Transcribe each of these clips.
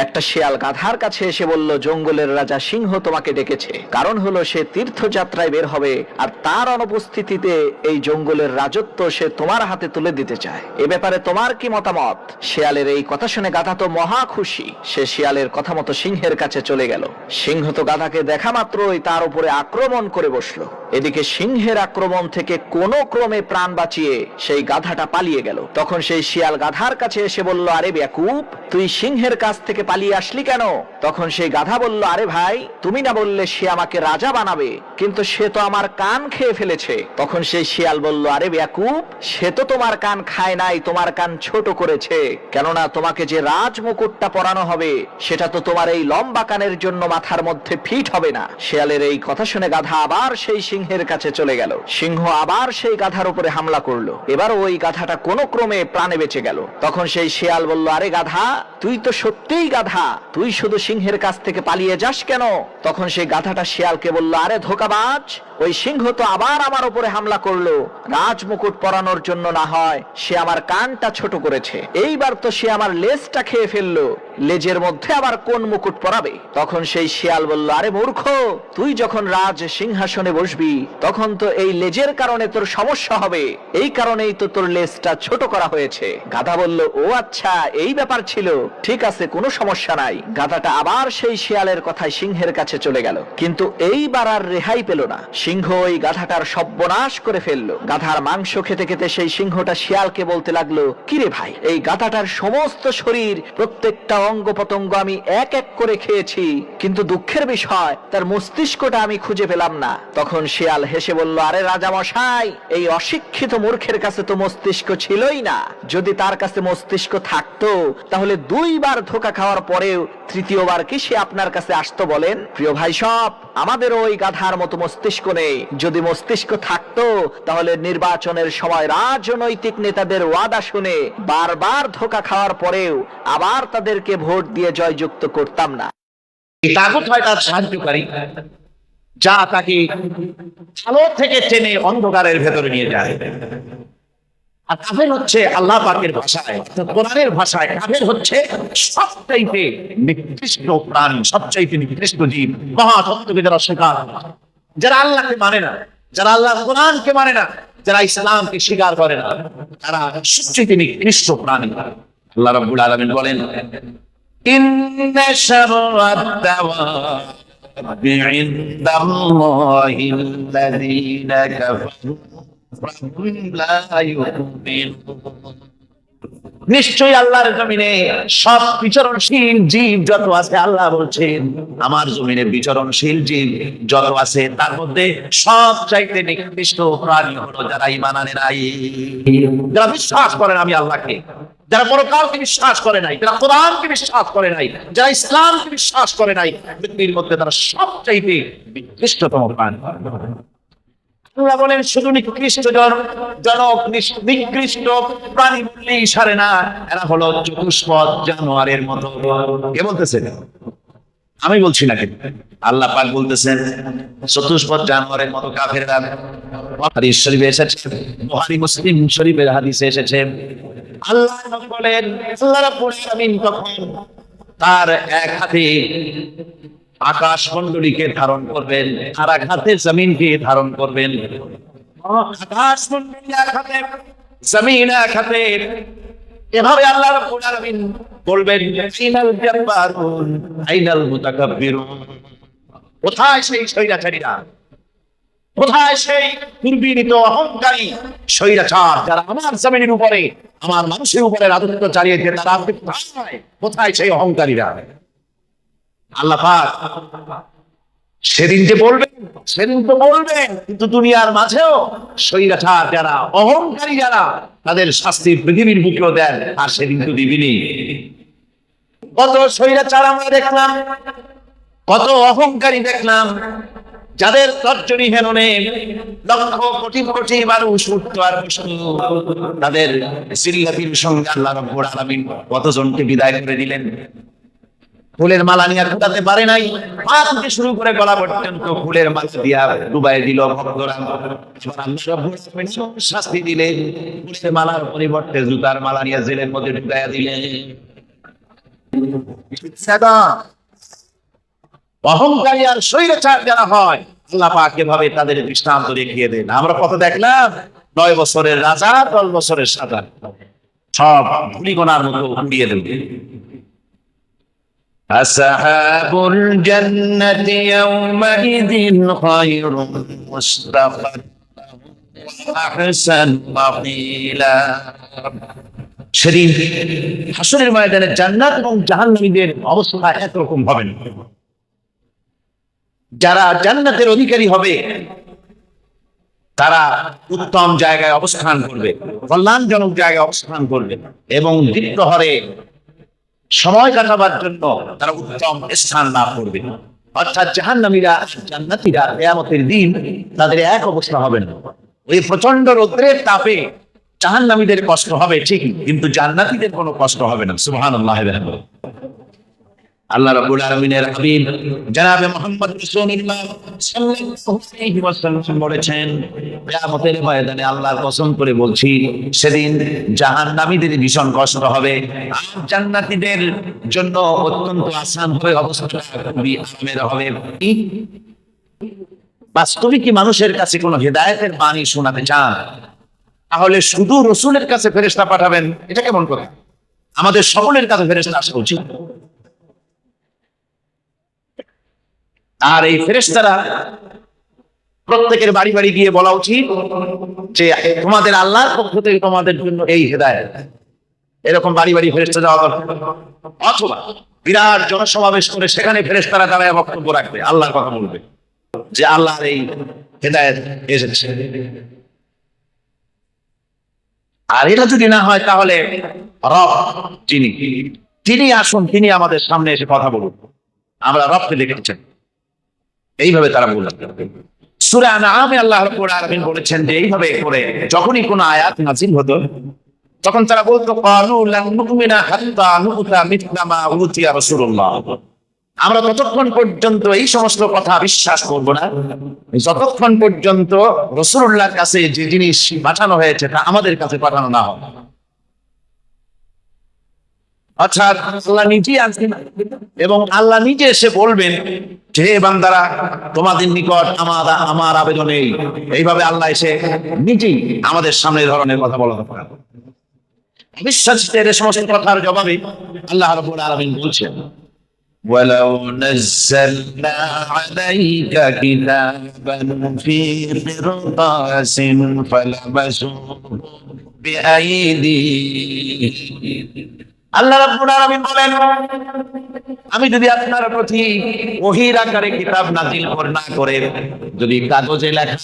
একটা শিয়াল গাধার কাছে এসে বলল, জঙ্গলের রাজা সিংহ তোমাকে ডেকেছে। কারণ হলো সে তীর্থযাত্রায় বের হবে, আর তার অনুপস্থিতিতে এই জঙ্গলের রাজত্ব সে তোমার হাতে তুলে দিতে চায়। এ ব্যাপারে তোমার কি মতামত? শিয়ালের এই কথা শুনে গাধা তো মহা খুশি। সে শিয়ালের কথা মতো সিংহের কাছে চলে গেল। সিংহ তো গাধাকে দেখা মাত্রই তার উপরে আক্রমণ করে বসলো। এদিকে সিংহের আক্রমণ থেকে কোনো ক্রমে প্রাণ বাঁচিয়ে সেই গাধাটা পালিয়ে গেল। তখন সেই শিয়াল গাধার কাছে এসে বলল, আরে বেয়াকুব, তুই সিংহের কাছ থেকে পালিয়ে আসলি কেন? তখন সেই গাধা বলল, আরে ভাই, তুমি না বললে সে আমাকে রাজা বানাবে, কিন্তু সে তো আমার কান খেয়ে ফেলেছে। তখন সেই শিয়াল বলল, আরে বেয়াকুব, সে তো তোমার কান খায় নাই, তোমার কান ছোট করেছে। কেননা তোমাকে যে রাজ মুকুটটা পরানো হবে সেটা তো তোমার এই লম্বা কানের জন্য মাথার মধ্যে ফিট হবে না। শিয়ালের এই কথা শুনে গাধা আবার সেই সিংহের কাছে চলে গেল। সিংহ আবার সেই গাধার উপরে হামলা করলো। এবার ওই গাধাটা কোনো ক্রমে প্রাণে বেঁচে গেল। তখন সেই শিয়াল বলল, আরে গাধা, তুই তো সত্যিই গাধা, তুই শুধু সিংহের কাছ থেকে পালিয়ে যাস কেন? তখন সেই গাধাটা শিয়ালকে বলল, আরে ধোঁকাবাজ, ওই সিংহ তো আবার আমার উপরে হামলা করলো। রাজ মুকুট পরানোর জন্য না হয় সে আমার কানটা ছোট করেছে, এইবার তো সে আমার লেজটা খেয়ে ফেললো, লেজের মধ্যে আবার কোন মুকুট পরাবে? তখন সেই শিয়াল বলল, আরে মূর্খ, তুই যখন রাজ সিংহাসনে বসবি তখন তো এই লেজের কারণে তোর সমস্যা হবে, এই কারণেই তো তোর লেজটা ছোট করা হয়েছে। গাধা বলল, ও আচ্ছা, এই ব্যাপার ছিল, ঠিক আছে, কোনো সমস্যা নাই। গাধাটা আবার সেই শিয়ালের কথায় সিংহের কাছে চলে গেল, কিন্তু এইবার আর রেহাই পেল না। সিংহ ওই গাধাটার সর্বনাশ করে ফেললো। গাধার মাংস খেতে খেতে সেই সিংহটা শিয়ালকে বলতে লাগলো, কিরে ভাই, এই গাধাটার সমস্ত শরীর, প্রত্যেকটা অঙ্গ প্রত্যঙ্গ আমি এক এক করে খেয়েছি, কিন্তু দুঃখের বিষয় তার মস্তিষ্কটা আমি খুঁজে পেলাম না। তখন শিয়াল হেসে বলল, আরে রাজা মশাই, এই অশিক্ষিত মূর্খের কাছে তো মস্তিষ্ক ছিলই না। যদি তার কাছে মস্তিষ্ক থাকতো তাহলে দুইবার ধোঁকা খাওয়ার পরেও তৃতীয়বার কি সে আপনার কাছে আসতো বলেন? প্রিয় ভাই সব, আমাদের ওই গাধার মতো মস্তিষ্ক নেই। যদি মস্তিষ্ক থাকতো তাহলে নির্বাচনের সময় রাজনৈতিক নেতাদের ওয়াদা শুনে বারবার ধোঁকা খাওয়ার পরেও আবার তাদেরকে ভোট দিয়ে জয়যুক্ত করতাম না। তাগুত হয় তার সাহায্যকারী, যা তাকে আলো থেকে টেনে অন্ধকারের ভেতরে নিয়ে যায়। আর কাফের হচ্ছে আল্লাহ পাকের ভাষায়, কোরআনের ভাষায় কাফের হচ্ছে সবচাইতে নিকৃষ্ট প্রাণী, সবচাইতে নিকৃষ্ট জীব, মহাসত্যকে যারা স্বীকার, যারা আল্লাহকে মানে না, যারা আল্লাহ কোরআনকে মানে না, যারা ইসলামকে স্বীকার করে না, তারা সবচাইতে নিকৃষ্ট প্রাণী। আল্লাহ রাব্বুল আলামিন বলেন, ইন্না শাররাদ দাওয়াবি ইনদাল্লাহিল্লাযীনা কাফারু নিশ্চয়ই আল্লাহর জমিনে সব বিচরণশীল জীব যত আছে, আল্লাহ বলছেন আমার জমিনে বিচরণশীল জীব যত আছে তার মধ্যে সব চাইতে নিকৃষ্ট প্রাণী হলো যারা ঈমান আনে নাই, যারা বিশ্বাস করে না আমি আল্লাহকে, যারা পরকালকে বিশ্বাস করে নাই, যারা কোরআনকে বিশ্বাস করে নাই, যারা ইসলামকে বিশ্বাস করে নাই, পৃথিবীর মধ্যে তারা সব চাইতে নিকৃষ্টতম প্রাণী। আল্লাহ বলেন শুধু নিকৃষ্ট জনক নিকৃষ্ট প্রাণী বললেই সারে না, এরা হলো চতুষ্পদ জানোয়ারের মতো। কে বলতেছে? আমি বলছি না, কিন্তু আল্লাহ পাক বলতেছেন চতুষ্পদ জানোয়ারের মতো কাফেররা। হাদিস শরীফে এসেছে, বুখারী মুসলিম শরীফের হাদিসে এসেছে, আল্লাহ বলেন আল্লাহ রাব্বুল আলামিন তখন তার এক হাতে আকাশ মণ্ডলীকে ধারণ করবেন, আর এক হাতে জমিনকে ধারণ করবেন। আকাশ মণ্ডলী এক হাতে, জমিন এক হাতে, এভাবে আল্লাহ রাব্বুল আলামিন বলবেন, আইনাল জাব্বারুন আইনাল মুতাকাব্বিরুন, কোথায় সেই স্বৈরাচারীরা, কোথায় সেই দুর্বিনীত অহংকারী স্বৈরাচার যারা আমার জমিনের উপরে, আমার মানুষের উপরে রাজত্ব চালিয়েছে, তারা কোথায় সেই অহংকারীরা? আল্লাহ পাক সেদিন যে বলবেন, সেদিন তো বলবেন, কিন্তু দুনিয়ার মাঝেও স্বৈরাচার যারা, অহংকারী যারা, তাদের শাস্তি পৃথিবীর বুকেও দেন, আর সেদিন তো দিবিনি। কত স্বৈরাচার আমরা দেখলাম, কত অহংকারী দেখলাম, যাদের তর্জনী হেননে লক্ষ কোটি কোটি মানুষ উঠতো আর বসতো, তাদের জিল্লাতির সঙ্গে আল্লাহ রাব্বুল আলামিন কতজনকে বিদায় করে দিলেন। ফুলের মালা নিয়ে ঢুকাতে পারে নাই, পা থেকে শুরু করে গলা পর্যন্ত ফুলের মালা দিয়া ডুবাই দিল ভক্তরা। শাস্তি দিলে ফুলের মালার পরিবর্তে জুতার মালা নিয়ে জেলের মধ্যে ঢুকাইয়া দিলেন। অহংকারী আর স্বৈরাচার যারা হয়, আল্লাহ পাক এভাবে তাদের দৃষ্টান্ত দেখিয়ে দেন। আমরা কত দেখলাম, 9 বছরের রাজা, 10 বছরের সাজা, সব ধুলিকণার মতো উড়িয়ে দেবে। আসহাবুল জান্নাতি ইয়াওমাইযিন খায়রুম মুস্তাকাররান ওয়া আহসান মাকিলা। সেদিন হাসরের ময়দানে জান্নাত এবং জাহান্নামীদের অবস্থা একরকম হবে না। যারা জান্নাতের অধিকারী হবে তারা উত্তম জায়গায় অবস্থান করবে, কল্যাণজনক জায়গায় অবস্থান করবে, এবং দ্বিপ্রহরে সময় কাটাবার জন্য তারা উত্তম স্থান লাভ করবে। অর্থাৎ জাহান্নামীরা জান্নাতীরা কিয়ামতের দিন তাদের এক অবস্থা হবে না। ওই প্রচন্ড রৌদ্রের তাপে জাহান্নামীদের কষ্ট হবে ঠিকই, কিন্তু জান্নাতীদের কোনো কষ্ট হবে না। সুবহানাল্লাহ। আল্লাহ রাব্বুল আলামিনের হাবিব জনাবে মুহাম্মদ রাসূলুল্লাহ সাল্লাল্লাহু আলাইহি ওয়াসাল্লাম বলেছেন, কিয়ামতের ময়দানে আল্লাহর কসম করে বলছি, সেদিন জাহান্নামীদের ভীষণ কষ্ট হবে, আর জান্নাতীদের জন্য অত্যন্ত আসান হবে, অবস্থা খুবই আরামের হবে। বাস্তবিক কি মানুষের কাছে কোনো হেদায়েতের বাণী শোনাতে চান, তাহলে শুধু রাসূলের কাছে ফেরেশতা পাঠাবেন, এটা কেমন কথা? আমাদের সকলের কাছে ফেরেশতা আসা উচিত। আর এই ফেরেশতারা প্রত্যেকের বাড়ি বাড়ি গিয়ে বলা উচিত যে তোমাদের আল্লাহর পক্ষ থেকে তোমাদের জন্য এই হেদায়েত। এরকম বাড়ি বাড়ি ফেরেশতা যাওয়া দরকার। অথবা বিরাট জনসমাবেশ করে সেখানে ফেরেশতারা দাঁড়ায় বক্তব্য রাখবে, আল্লাহর কথা বলবে যে আল্লাহর এই হেদায়েত এসেছে। আর এটা যদি না হয়, তাহলে রব তিনি আসুন, তিনি আমাদের সামনে এসে কথা বলুন, আমরা রবকে দেখতে চাই। এইভাবে তারা বললেন। সূরা আনআমে আল্লাহ রাব্বুল আলামিন বলেছেন যে এইভাবে করে যখনই কোনো আয়াত নাযিল হতো, তখন তারা বলতো, ক্বালু লান নুমিনা হাত্তা নুতা মিথলা মা উতিয়া রাসূলুল্লাহ। আমরা ততক্ষণ পর্যন্ত এই সমস্ত কথা বিশ্বাস করব না যতক্ষণ পর্যন্ত রাসূলুল্লাহর কাছে যে জিনিস পাঠানো হয়েছে তা আমাদের কাছে পাঠানো না হয়। অর্থাৎ আল্লাহ নিজেই আসবেন এবং আল্লাহ নিজে এসে বলবেন যে হে বান্দারা, তোমাদের নিকট আমার আবেদন এইভাবে আল্লাহ এসে নিজেই আমাদের সামনে এই ধরনের কথা বলা দরকার। বিশ্বাসীদের এই সমস্ত কথার জবাবে আল্লাহ রাব্বুল আলামিন বলছেন, ওয়ালাউ নাযালনা আলাইকা কিতাবান ফি কিরতাসিন ফালাবাসু বিআইদিহিম। আল্লাহ রাব্বুল আলামিন বলেন, আমি যদি আপনার প্রতি ওহীর আকারে কিতাব নাযিল না করে যদি কাগজে লেখা,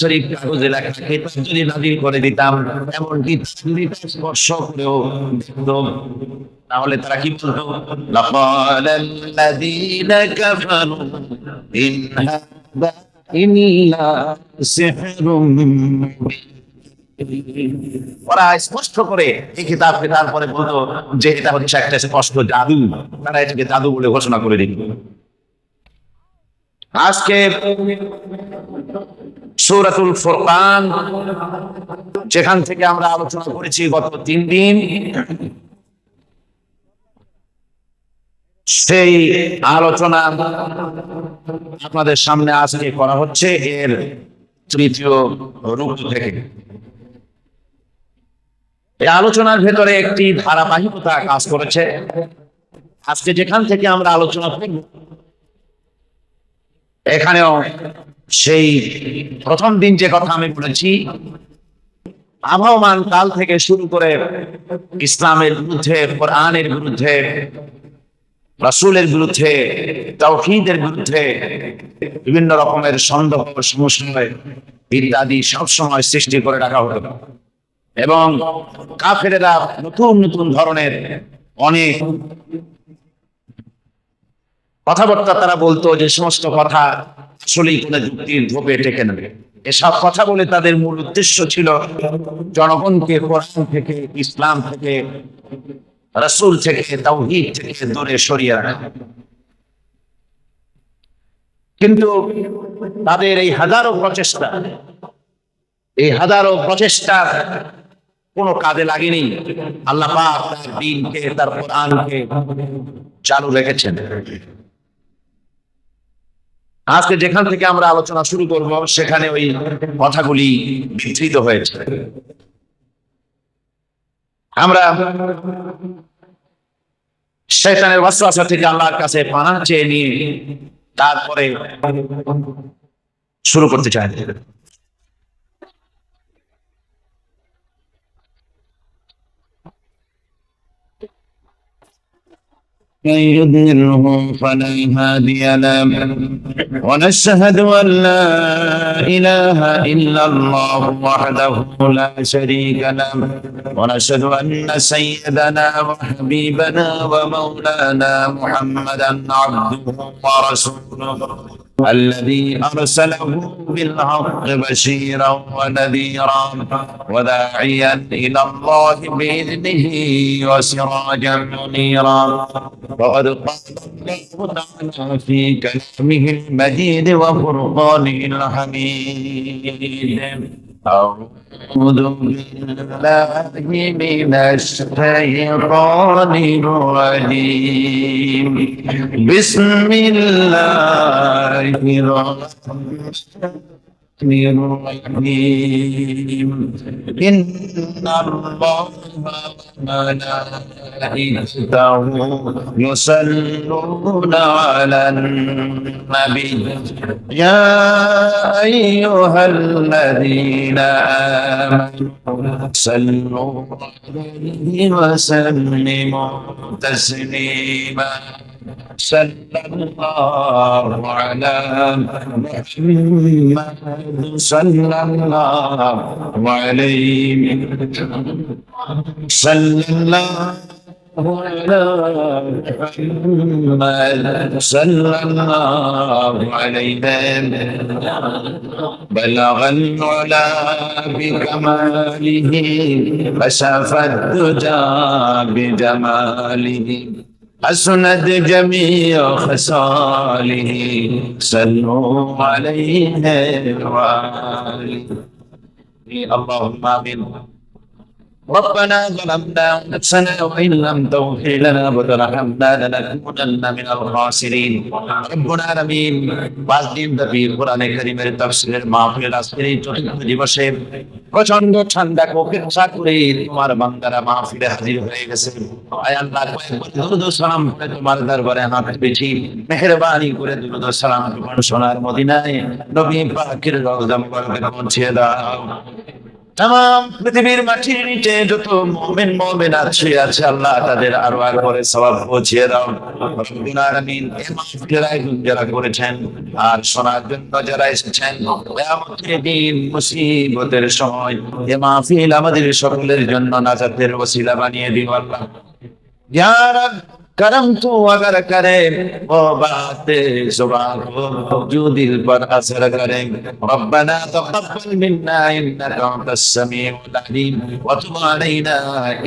শরীফ কাগজে লেখা কিতাব যদি নাযিল করে দিতাম, এমনকি যদি স্পর্শ করেও দেখতো, তাহলে তারা কি বলতো? লাকালাল্লাযীনা কাফারু ইন হাযা ইল্লা সিহরুম মুবিন। ওরা স্পষ্ট করে এই কিতাব ফেরার পরে বলতো যে এটা হচ্ছে একটা স্পষ্ট জাদু, তারা এটাকে জাদু বলে ঘোষণা করে দিত। আজকে সূরাতুল ফুরকান যেখান থেকে আমরা আলোচনা করেছি গত 3 দিন, সেই আলোচনা আপনাদের সামনে আজকে করা হচ্ছে এর 3য় রুকু থেকে। এই আলোচনার ভেতরে একটি ধারাবাহিকতা কাজ করেছে। আজকে যেখান থেকে আমরা আলোচনা করব, এখানেও সেই প্রথম দিন যে কথা আমি বলেছি, আবহমান কাল থেকে শুরু করে ইসলামের বিরুদ্ধে, কোরআনের বিরুদ্ধে, রাসূলের বিরুদ্ধে, তাওহীদের বিরুদ্ধে বিভিন্ন রকমের সন্দেহ, সংশয় ইত্যাদি সবসময় সৃষ্টি করে রাখা হতো, এবং কাফেরেরা নতুন নতুন ধরনের অনেক কথাবার্তা তারা বলতো, যে সমস্ত কথা আসলেই কোনো যুক্তির ধোপে টেকে নেবে। এসব কথা বলে তাদের মূল উদ্দেশ্য ছিল জনগণকে কোরআন থেকে, ইসলাম থেকে, রাসূল থেকে, তাওহীদ থেকে দূরে সরিয়ে রাখা। কিন্তু তাদের এই হাজারো প্রচেষ্টা কোনো কাজে লাগেনি। আল্লাহ পাক তার দ্বীনকে, তার কোরআনকে চালু রেখেছেন। আজকে যেখান থেকে আমরা আলোচনা শুরু করব সেখানে ওই কথাগুলি বিস্তৃত হয়েছে। আমরা শয়তানের ওয়াসওয়াসা থেকে আল্লাহর কাছে পানাহ চেয়ে নিয়ে তারপরে শুরু করতে চাই। من يضلله فلا هادي له ونشهد أن لا إله إلا الله وحده لا شريك له ونشهد أن سيدنا وحبيبنا ومولانا محمدا عبده ورسوله الذي أرسله بالحق بشيرا ونذيرا وداعيا إلى الله بإذنه وسراجا منيرا وقد قال الله تعالى في كلامه المجيد وفرقانه الحميد أعوذ بالله من الشيطان الرجيم بسم الله الرحمن الرحيم إن الله وملائكته يصلون على النبي يا أيها الذين آمنوا صلوا عليه وسلموا تسليما صلى الله على محمد صلى الله عليه صلى الله على محمد صلى الله عليه بلغ العلا بكماله كشف الدجى بجماله حسنت جميع خصاله صلوا عليه وآله اللهم آمين ربنا ظلمنا نفسنا وإن لم تغفر لنا وترحمنا لنكونن من الخاسرين ربنا العالمين পাঁচ দিন ব্যাপী কোরআনে কারীমের তাফসীরের মাহফিল আজকের এই চতুর্থ দিবসে প্রচন্ড ঠান্ডা উপেক্ষা করে তোমার বান্দারা মাহফিলে হাজির হয়ে গেছে। আয় আল্লাহ, কয়েকবার দুরূদ ও সালাম তোমার দরবারে হাত পেছি, মেহেরবানি করে দুরূদ ও সালাম তোমার সোনার মদিনায় নবী পাকের রওজা মুবারকে পৌঁছে দাও। तमाम পৃথিবীর মাটির নিচে যত মুমিন মুমিনাত শুয়ে আছে আল্লাহ তাদের আরওয়াহ করে সওয়াব পৌঁছিয়ে দাও। রব্বুল আলামিন এই মাহফিলের আয়োজন যারা করেছেন আর শোনার জন্য যারা এসেছেন, কিয়ামতের দিন মুসিবতের সময় এই মাহফিল আমাদের সকলের জন্য নাজাতের ওসিলা বানিয়ে দিও আল্লাহ। ইয়া রব करम तू अगर करे वो बात जुबान को जो दिल पर असर करे रब्बना तक़ब्बल मिन्ना इन्नका अंतस समीउल अलीम व तुब अलैना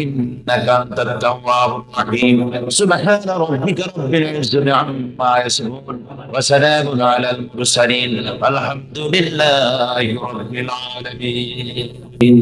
इन्नका अंतत तव्वाबुर रहीम सुबहान रब्बिका रब्बिल इज्जति अम्मा यसिफून व सलामुन अलल मुरसलीन अलहम्दुलिल्लाहि रब्बिल आलमीन।